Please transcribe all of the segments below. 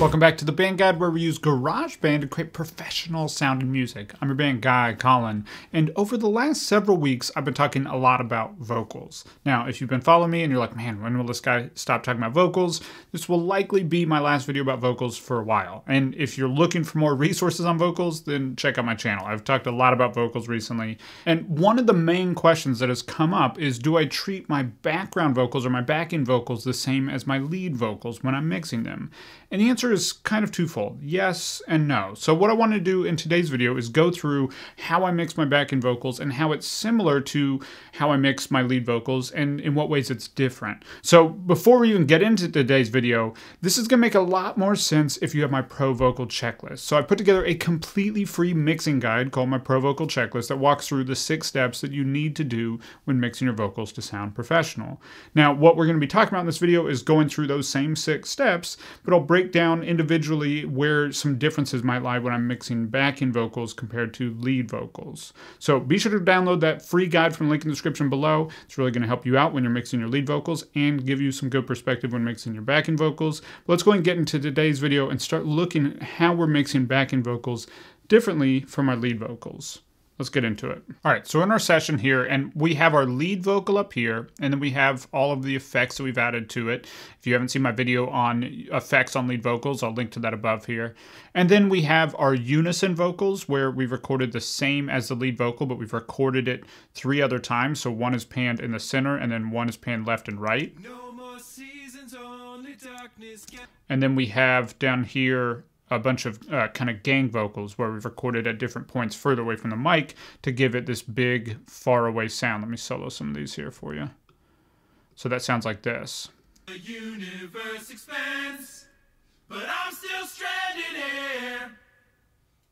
Welcome back to the Band Guide, where we use GarageBand to create professional sounding music. I'm your band guy, Colin, and over the last several weeks, I've been talking a lot about vocals. Now, if you've been following me and you're like, man, when will this guy stop talking about vocals? This will likely be my last video about vocals for a while. And if you're looking for more resources on vocals, then check out my channel. I've talked a lot about vocals recently. And one of the main questions that has come up is, do I treat my background vocals or my backing vocals the same as my lead vocals when I'm mixing them? And the answer is kind of twofold, yes and no. So what I want to do in today's video is go through how I mix my backing vocals and how it's similar to how I mix my lead vocals and in what ways it's different. So before we even get into today's video, this is going to make a lot more sense if you have my Pro Vocal Checklist. So I put together a completely free mixing guide called my Pro Vocal Checklist that walks through the 6 steps that you need to do when mixing your vocals to sound professional. Now, what we're going to be talking about in this video is going through those same 6 steps, but I'll break down individually where some differences might lie when I'm mixing backing vocals compared to lead vocals. So be sure to download that free guide from the link in the description below. It's really going to help you out when you're mixing your lead vocals and give you some good perspective when mixing your backing vocals. But let's go ahead and get into today's video and start looking at how we're mixing backing vocals differently from our lead vocals. Let's get into it. All right, so in our session here, and we have our lead vocal up here, and then we have all of the effects that we've added to it. If you haven't seen my video on effects on lead vocals, I'll link to that above here. And then we have our unison vocals, where we've recorded the same as the lead vocal, but we've recorded it 3 other times. So one is panned in the center, and then one is panned left and right. No more seasons, only darkness. And then we have down here a bunch of kind of gang vocals where we've recorded at different points further away from the mic to give it this big far away sound. Let me solo some of these here for you. So that sounds like this. The universe expands, but I'm still stranded here,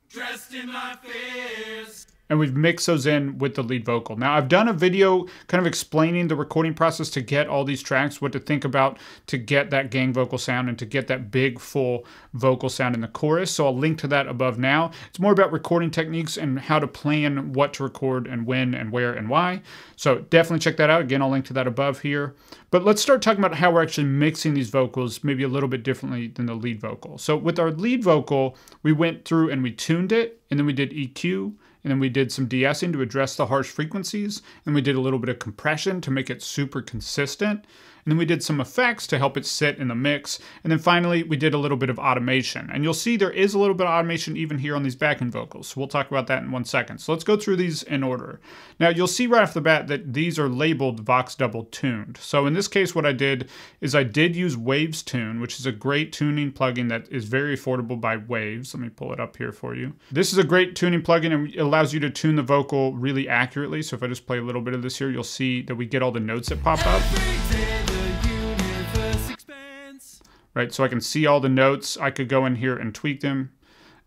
dressed in my fears. And we've mixed those in with the lead vocal. Now, I've done a video kind of explaining the recording process to get all these tracks, what to think about to get that gang vocal sound and to get that big, full vocal sound in the chorus. So I'll link to that above now. It's more about recording techniques and how to plan what to record and when and where and why. So definitely check that out. Again, I'll link to that above here. But let's start talking about how we're actually mixing these vocals maybe a little bit differently than the lead vocal. So with our lead vocal, we went through and we tuned it, and then we did EQ, and then we did some de-essing to address the harsh frequencies, and we did a little bit of compression to make it super consistent. And then we did some effects to help it sit in the mix. And then finally, we did a little bit of automation. And you'll see there is a little bit of automation even here on these backing vocals. So we'll talk about that in 1 second. So let's go through these in order. Now, you'll see right off the bat that these are labeled Vox Double Tuned. So in this case, what I did is I did use Waves Tune, which is a great tuning plugin that is very affordable by Waves. Let me pull it up here for you. This is a great tuning plugin, and it allows you to tune the vocal really accurately. So if I just play a little bit of this here, you'll see that we get all the notes that pop up. Right, so I can see all the notes. I could go in here and tweak them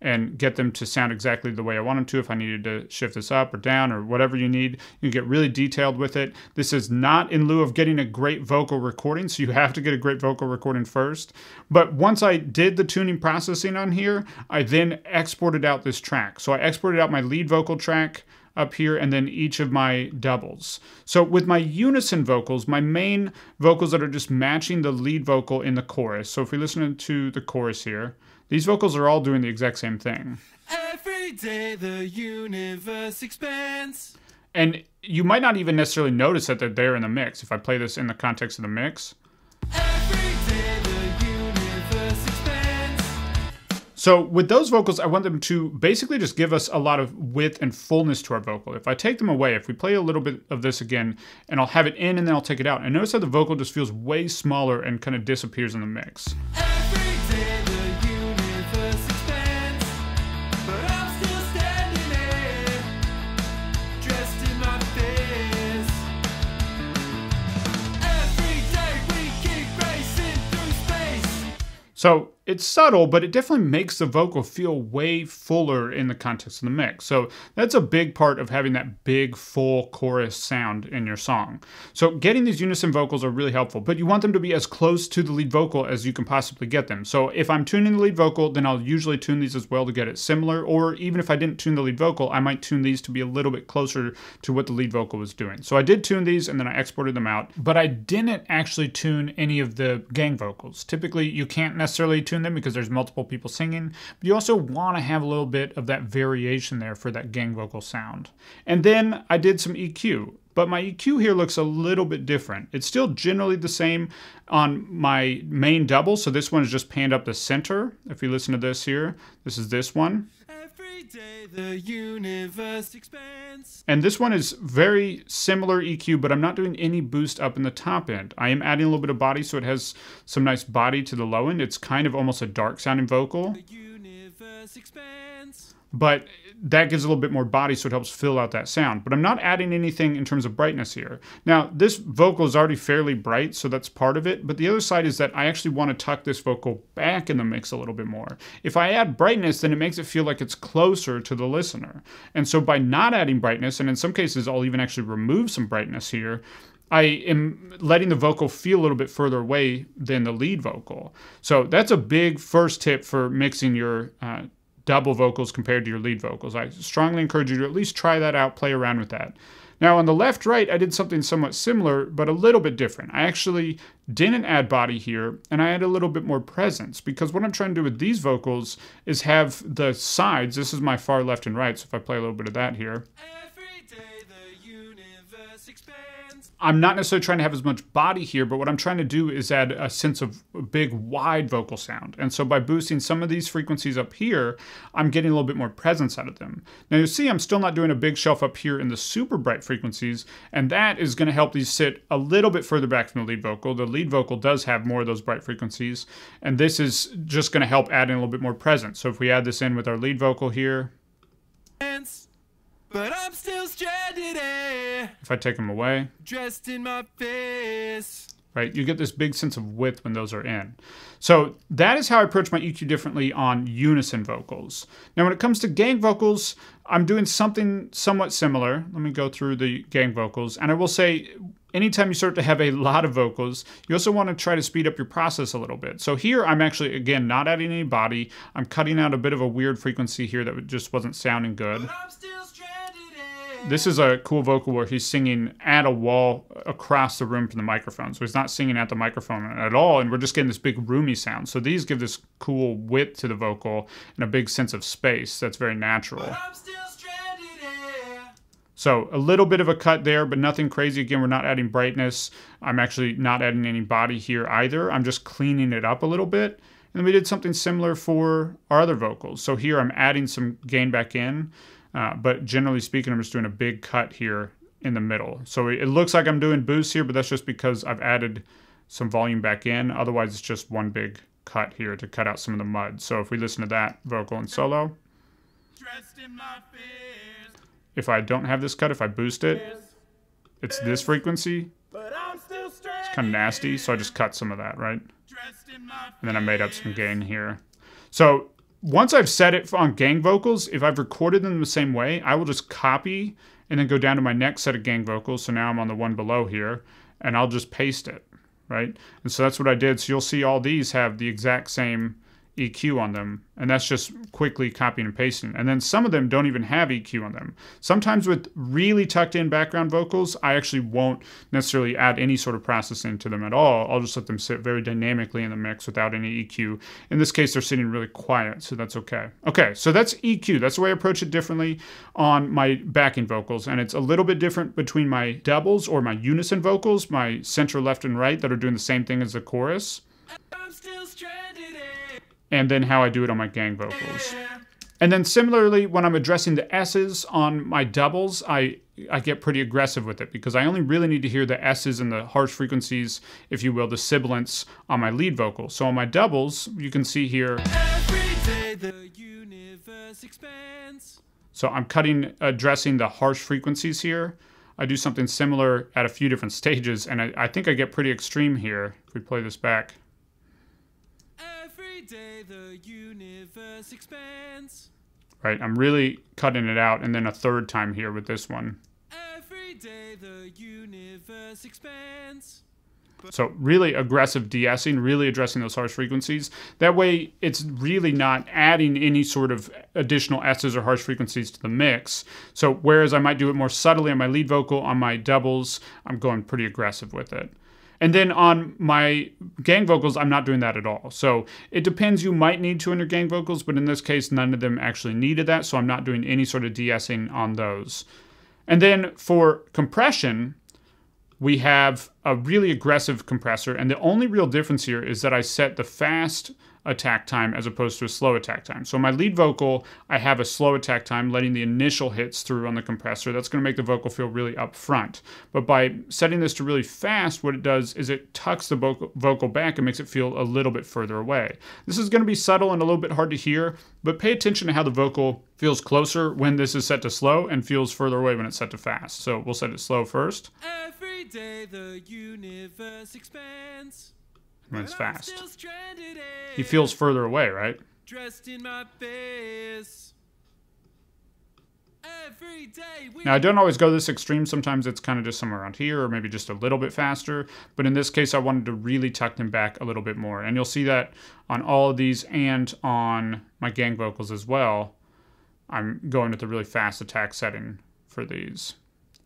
and get them to sound exactly the way I want them to. If I needed to shift this up or down or whatever you need, you can get really detailed with it. This is not in lieu of getting a great vocal recording, so you have to get a great vocal recording first. But once I did the tuning processing on here, I then exported out this track. So I exported out my lead vocal track up here, and then each of my doubles. So with my unison vocals, my main vocals that are just matching the lead vocal in the chorus. So if we listen to the chorus here, these vocals are all doing the exact same thing. Every day the universe expands. And you might not even necessarily notice that they're there in the mix. If I play this in the context of the mix. So with those vocals, I want them to basically just give us a lot of width and fullness to our vocal. If I take them away, if we play a little bit of this again, and I'll have it in and then I'll take it out, and notice how the vocal just feels way smaller and kind of disappears in the mix. Every day the universe expands, but I'm still standing here, dressed in my fears. Every day we keep racing through space. So it's subtle, but it definitely makes the vocal feel way fuller in the context of the mix. So that's a big part of having that big, full chorus sound in your song. So getting these unison vocals are really helpful, but you want them to be as close to the lead vocal as you can possibly get them. So if I'm tuning the lead vocal, then I'll usually tune these as well to get it similar, or even if I didn't tune the lead vocal, I might tune these to be a little bit closer to what the lead vocal was doing. So I did tune these and then I exported them out, but I didn't actually tune any of the gang vocals. Typically, you can't necessarily tune auto-tune them because there's multiple people singing, but you also want to have a little bit of that variation there for that gang vocal sound. And then I did some EQ. But my EQ here looks a little bit different. It's still generally the same on my main double. So this one is just panned up the center. If you listen to this here, this is this one. Every day the universe expands. And this one is very similar EQ, but I'm not doing any boost up in the top end. I am adding a little bit of body, so it has some nice body to the low end. It's kind of almost a dark sounding vocal. The universe expands. But that gives a little bit more body, so it helps fill out that sound. But I'm not adding anything in terms of brightness here. Now, this vocal is already fairly bright, so that's part of it. But the other side is that I actually want to tuck this vocal back in the mix a little bit more. If I add brightness, then it makes it feel like it's closer to the listener. And so by not adding brightness, and in some cases I'll even actually remove some brightness here, I am letting the vocal feel a little bit further away than the lead vocal. So that's a big first tip for mixing your double vocals compared to your lead vocals. I strongly encourage you to at least try that out, play around with that. Now on the left-right, I did something somewhat similar, but a little bit different. I actually didn't add body here, and I added a little bit more presence, because what I'm trying to do with these vocals is have the sides, this is my far left and right, so if I play a little bit of that here. Every day the universe expands. I'm not necessarily trying to have as much body here, but what I'm trying to do is add a sense of a big, wide vocal sound. And so by boosting some of these frequencies up here, I'm getting a little bit more presence out of them. Now you'll see I'm still not doing a big shelf up here in the super bright frequencies, and that is going to help these sit a little bit further back from the lead vocal. The lead vocal does have more of those bright frequencies, and this is just going to help add in a little bit more presence. So if we add this in with our lead vocal here, but I'm still stranded. If I take them away, dressed in my face. Right, you get this big sense of width when those are in. So that is how I approach my EQ differently on unison vocals. Now when it comes to gang vocals, I'm doing something somewhat similar. Let me go through the gang vocals. And I will say, anytime you start to have a lot of vocals, you also want to try to speed up your process a little bit. So here I'm actually, again, not adding any body. I'm cutting out a bit of a weird frequency here that just wasn't sounding good. This is a cool vocal where he's singing at a wall across the room from the microphone. So he's not singing at the microphone at all, and we're just getting this big roomy sound. So these give this cool width to the vocal and a big sense of space that's very natural. But I'm still stranded. So a little bit of a cut there, but nothing crazy. Again, we're not adding brightness. I'm actually not adding any body here either. I'm just cleaning it up a little bit. And then we did something similar for our other vocals. So here I'm adding some gain back in. But generally speaking, I'm just doing a big cut here in the middle. So it looks like I'm doing boosts here, but that's just because I've added some volume back in. Otherwise, it's just one big cut here to cut out some of the mud. So if we listen to that vocal in solo, if I don't have this cut, if I boost it, it's this frequency. It's kind of nasty, so I just cut some of that, right? And then I made up some gain here. So once I've set it on gang vocals, if I've recorded them the same way, I will just copy and then go down to my next set of gang vocals. So now I'm on the one below here, and I'll just paste it, right? And so that's what I did. So you'll see all these have the exact same EQ on them, and that's just quickly copying and pasting. And then some of them don't even have EQ on them. Sometimes with really tucked in background vocals, I actually won't necessarily add any sort of processing to them at all. I'll just let them sit very dynamically in the mix without any EQ. In this case, they're sitting really quiet, so that's okay. Okay, so that's EQ. That's the way I approach it differently on my backing vocals, and it's a little bit different between my doubles or my unison vocals, my center, left, and right that are doing the same thing as the chorus. I'm still stranded. And then how I do it on my gang vocals. And then similarly, when I'm addressing the S's on my doubles, I get pretty aggressive with it because I only really need to hear the S's and the harsh frequencies, if you will, the sibilants on my lead vocal. So on my doubles, you can see here. Every day the universe expands. So I'm addressing the harsh frequencies here. I do something similar at a few different stages, and I think I get pretty extreme here. If we play this back. Day the universe expands. Right, I'm really cutting it out, and then a third time here with this one. Every day the universe expands. So really aggressive de-essing, really addressing those harsh frequencies. That way, it's really not adding any sort of additional S's or harsh frequencies to the mix. So whereas I might do it more subtly on my lead vocal, on my doubles, I'm going pretty aggressive with it. And then on my gang vocals, I'm not doing that at all. So it depends. You might need to in your gang vocals, but in this case, none of them actually needed that. So I'm not doing any sort of de-essing on those. And then for compression, we have a really aggressive compressor. And the only real difference here is that I set the fast attack time as opposed to a slow attack time. So my lead vocal, I have a slow attack time, letting the initial hits through on the compressor. That's going to make the vocal feel really up front. But by setting this to really fast, what it does is it tucks the vocal back and makes it feel a little bit further away. This is going to be subtle and a little bit hard to hear, but pay attention to how the vocal feels closer when this is set to slow and feels further away when it's set to fast. So we'll set it slow first. Every day the universe expands. When it's fast. He feels further away, right? Dressed in my face. Every day now, I don't always go this extreme. Sometimes it's kind of just somewhere around here or maybe just a little bit faster. But in this case, I wanted to really tuck them back a little bit more. And you'll see that on all of these and on my gang vocals as well. I'm going with the really fast attack setting for these.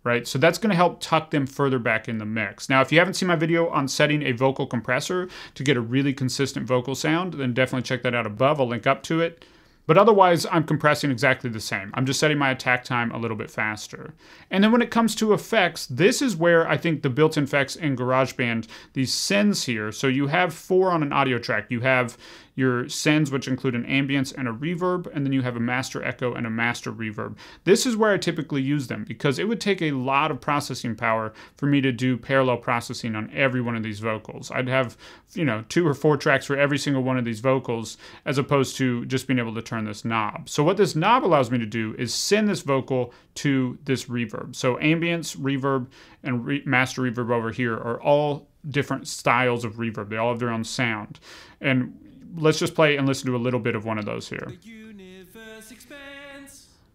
Right, so that's going to help tuck them further back in the mix. Now, if you haven't seen my video on setting a vocal compressor to get a really consistent vocal sound, then definitely check that out above. I'll link up to it. But otherwise, I'm compressing exactly the same. I'm just setting my attack time a little bit faster. And then when it comes to effects, this is where I think the built-in effects in GarageBand, these sends here, so you have 4 on an audio track. You have your sends, which include an ambience and a reverb, and then you have a master echo and a master reverb. This is where I typically use them because it would take a lot of processing power for me to do parallel processing on every one of these vocals. I'd have, 2 or 4 tracks for every single one of these vocals as opposed to just being able to turn this knob. So what this knob allows me to do is send this vocal to this reverb. So ambience, reverb, and master reverb over here are all different styles of reverb. They all have their own sound. And let's just play and listen to a little bit of one of those here.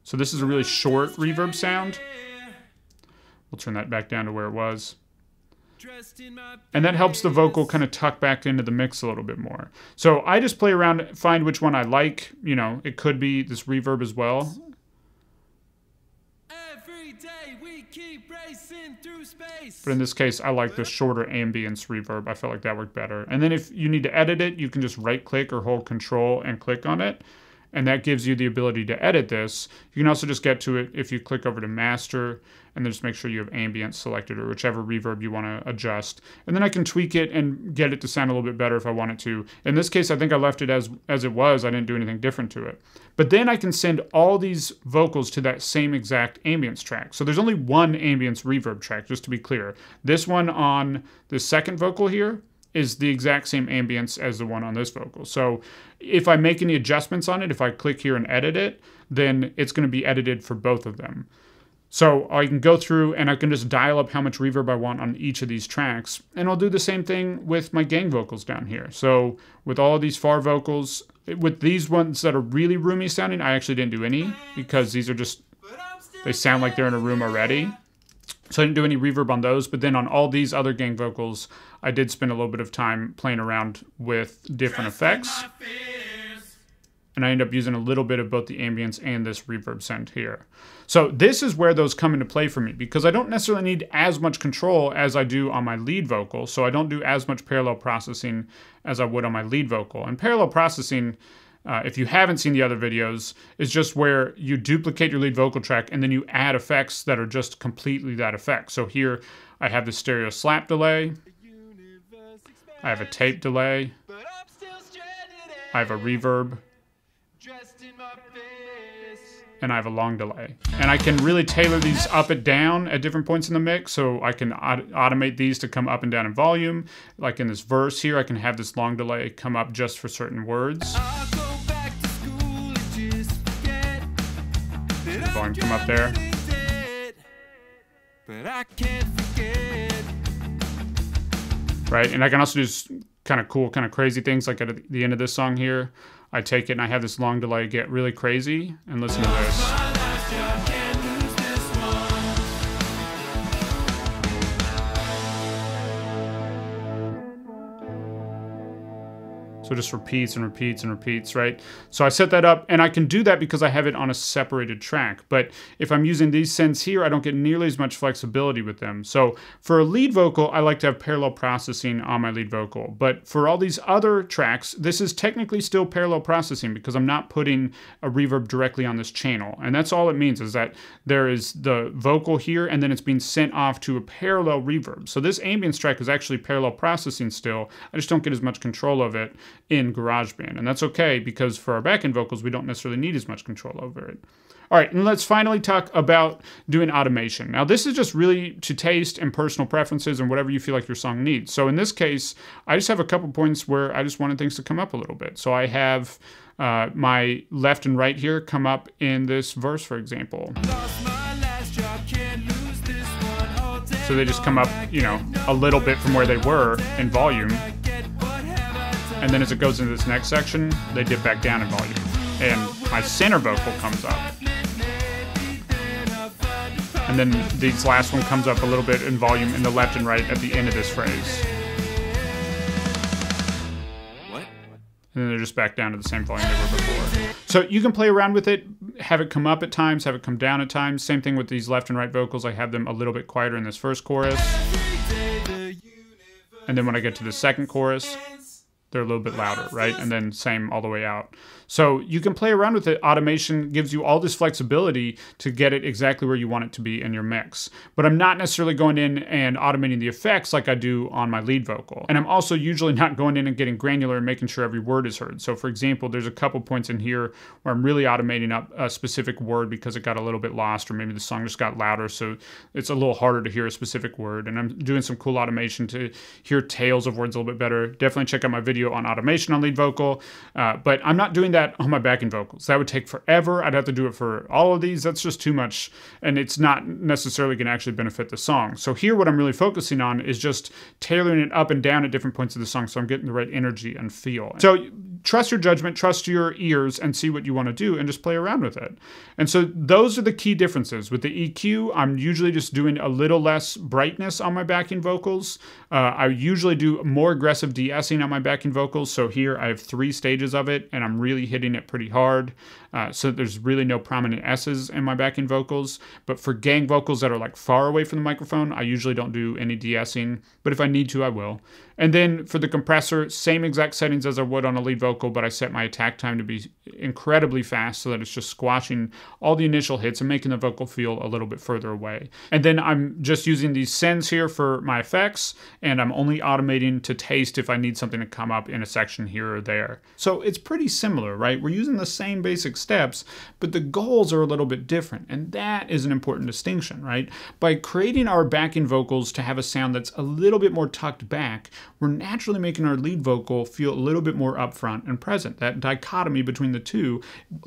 So this is a really short reverb sound. We'll turn that back down to where it was. And that helps the vocal kind of tuck back into the mix a little bit more. So I just play around, find which one I like. It could be this reverb as well. But in this case, I like the shorter ambience reverb. I felt like that worked better. And then if you need to edit it, you can just right-click or hold Control and click on it. And that gives you the ability to edit this. You can also just get to it if you click over to Master and then just make sure you have ambience selected or whichever reverb you want to adjust. And then I can tweak it and get it to sound a little bit better if I want it to. In this case, I think I left it as it was. I didn't do anything different to it. But then I can send all these vocals to that same exact ambience track. So there's only one ambience reverb track, just to be clear. This one on the second vocal here is the exact same ambience as the one on this vocal. So if I make any adjustments on it, if I click here and edit it, then it's going to be edited for both of them. So I can go through and I can just dial up how much reverb I want on each of these tracks. And I'll do the same thing with my gang vocals down here. So with all of these far vocals, with these ones that are really roomy sounding, I actually didn't do any because these are just, they sound like they're in a room already. So I didn't do any reverb on those, but then on all these other gang vocals, I did spend a little bit of time playing around with different effects. And I end up using a little bit of both the ambience and this reverb send here. So this is where those come into play for me because I don't necessarily need as much control as I do on my lead vocal. So I don't do as much parallel processing as I would on my lead vocal. And parallel processing, if you haven't seen the other videos, is just where you duplicate your lead vocal track and then you add effects that are just completely that effect. So here I have the stereo slap delay. I have a tape delay. I have a reverb. And I have a long delay. And I can really tailor these up and down at different points in the mix, so I can automate these to come up and down in volume. Like in this verse here, I can have this long delay come up just for certain words. The volume come up there. Right, and I can also do kind of cool, kind of crazy things like at the end of this song here. I take it and I have this long delay get really crazy, and listen to this. So it just repeats and repeats and repeats, right? So I set that up, and I can do that because I have it on a separated track. But if I'm using these sends here, I don't get nearly as much flexibility with them. So for a lead vocal, I like to have parallel processing on my lead vocal. But for all these other tracks, this is technically still parallel processing because I'm not putting a reverb directly on this channel. And that's all it means, is that there is the vocal here, and then it's being sent off to a parallel reverb. So this ambience track is actually parallel processing still. I just don't get as much control of it in GarageBand. And that's okay, because for our backend vocals, we don't necessarily need as much control over it. All right, and let's finally talk about doing automation. Now, this is just really to taste and personal preferences and whatever you feel like your song needs. So in this case, I just have a couple points where I just wanted things to come up a little bit. So I have my left and right here come up in this verse, for example. So they just come up, you know, a little bit from where they were in volume. And then as it goes into this next section, they dip back down in volume. And my center vocal comes up. And then this last one comes up a little bit in volume in the left and right at the end of this phrase. What? And then they're just back down to the same volume they were before. So you can play around with it, have it come up at times, have it come down at times. Same thing with these left and right vocals. I have them a little bit quieter in this first chorus. And then when I get to the second chorus, they're a little bit louder, right? And then same all the way out. So you can play around with it. Automation gives you all this flexibility to get it exactly where you want it to be in your mix. But I'm not necessarily going in and automating the effects like I do on my lead vocal. And I'm also usually not going in and getting granular and making sure every word is heard. So for example, there's a couple points in here where I'm really automating up a specific word because it got a little bit lost, or maybe the song just got louder, so it's a little harder to hear a specific word. And I'm doing some cool automation to hear tails of words a little bit better. Definitely check out my video on automation on lead vocal. But I'm not doing that on my backing vocals. That would take forever. I'd have to do it for all of these. That's just too much, and it's not necessarily going to actually benefit the song. So here what I'm really focusing on is just tailoring it up and down at different points of the song so I'm getting the right energy and feel. So trust your judgment, trust your ears, and see what you want to do, and just play around with it. And so those are the key differences. With the EQ, I'm usually just doing a little less brightness on my backing vocals. I usually do more aggressive de-essing on my backing vocals. So here I have 3 stages of it, and I'm really hitting it pretty hard. So there's really no prominent S's in my backing vocals. But for gang vocals that are like far away from the microphone, I usually don't do any de-essing. But if I need to, I will. And then for the compressor, same exact settings as I would on a lead vocal, but I set my attack time to be incredibly fast so that it's just squashing all the initial hits and making the vocal feel a little bit further away. And then I'm just using these sends here for my effects, and I'm only automating to taste if I need something to come up in a section here or there. So it's pretty similar, right? We're using the same basic steps, but the goals are a little bit different, and that is an important distinction, right? By creating our backing vocals to have a sound that's a little bit more tucked back, we're naturally making our lead vocal feel a little bit more upfront and present. That dichotomy between the two,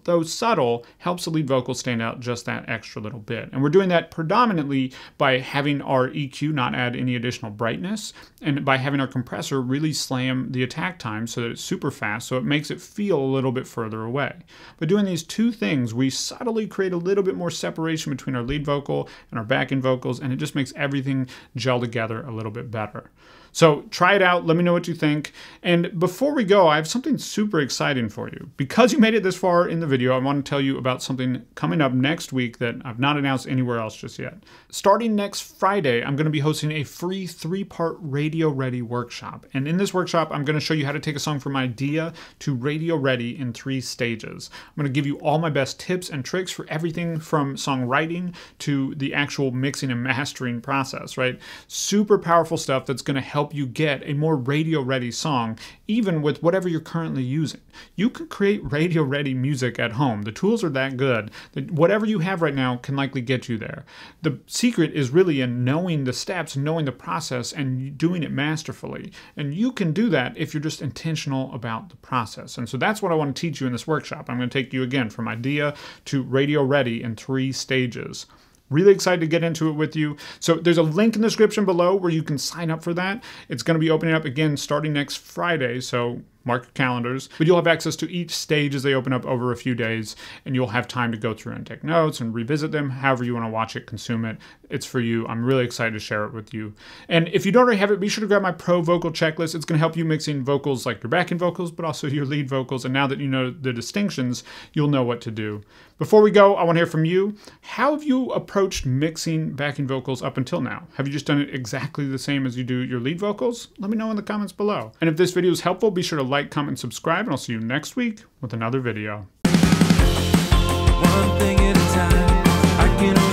though subtle, helps the lead vocal stand out just that extra little bit. And we're doing that predominantly by having our EQ not add any additional brightness, and by having our compressor really slam the attack time so that it's super fast, so it makes it feel a little bit further away. By doing these two things, we subtly create a little bit more separation between our lead vocal and our backing vocals, and it just makes everything gel together a little bit better. So try it out. Let me know what you think. And before we go, I have something super exciting for you. Because you made it this far in the video, I want to tell you about something coming up next week that I've not announced anywhere else just yet. Starting next Friday, I'm going to be hosting a free 3-part radio ready workshop. And in this workshop, I'm going to show you how to take a song from idea to radio ready in 3 stages. I'm going to give you all my best tips and tricks for everything from songwriting to the actual mixing and mastering process, right? Super powerful stuff that's going to help you get a more radio ready song, even with whatever you're currently using. You can create radio ready music at home. The tools are that good that whatever you have right now can likely get you there. The secret is really in knowing the steps, knowing the process, and doing it masterfully. And you can do that if you're just intentional about the process. And so that's what I want to teach you in this workshop. I'm going to take you again from idea to radio ready in 3 stages. Really excited to get into it with you. So there's a link in the description below where you can sign up for that. It's going to be opening up again starting next Friday. So mark your calendars, but you'll have access to each stage as they open up over a few days, and you'll have time to go through and take notes and revisit them, however you want to watch it, consume it. It's for you. I'm really excited to share it with you. And if you don't already have it, be sure to grab my pro vocal checklist. It's going to help you mixing vocals like your backing vocals, but also your lead vocals. And now that you know the distinctions, you'll know what to do. Before we go, I want to hear from you. How have you approached mixing backing vocals up until now? Have you just done it exactly the same as you do your lead vocals? Let me know in the comments below. And if this video is helpful, be sure to like, comment, and subscribe, and I'll see you next week with another video. One thing at a time. I can